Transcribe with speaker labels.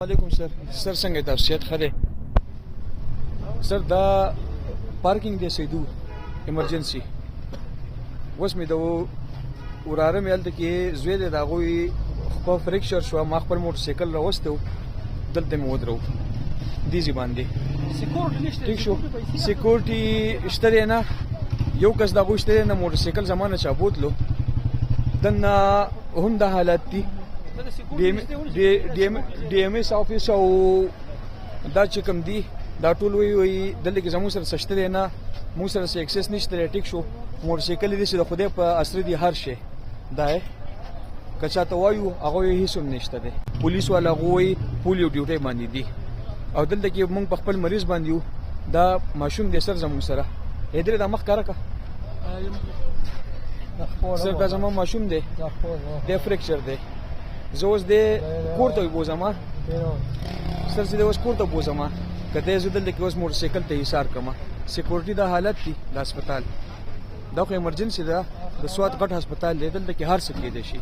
Speaker 1: علیکم سر څنګه تاسو صحت ښه دی سر دا پارکینګ دی سیدو ایمرجنسي اوس مې د وراره مې هلته کې زوی دی د هغوی خپه فریکچر شوه ما خپل موټرسایکل راوستی و دلته مې ودرو دې ځای باندې ټیک شو سیکورټي شته دی نه یو کس د هغوی شته دی نه موټرسایکل زما نه چا بوتلو دننه هم دا حالات دي ډي ایم ایس آفیس او دا چې کوم دي دا ټول وایي دلته کې زموږ سره څه شته دی نه موږ سره څه اکسس نشته دی ټیک شو موټرسایکل یې داسې د خدای په اسره دي هر شی دا یې که چاته وایو هغه یې هېڅ هم نشته دی پولیس والا هغه وایي پولیو ډیوټۍ باندې دي او دلته کې موږ په خپل مریض باندې یو دا ماشوم دی سر زموږ سره ادرې دا مخ کاره که سر دا زما ماشوم دی دی فریکچر دی زه اوس دی کور ته بوځم سر زه دی اوس کور ته بوځم که دی زه دلته کې اوس موټرسایکل ته ایثار کړم سیکورټي دا حالت دی د هسپتال دا خو ایمرجنسي ده د سوات غټ هسپتال دی دلته کې هر څه کېدی شي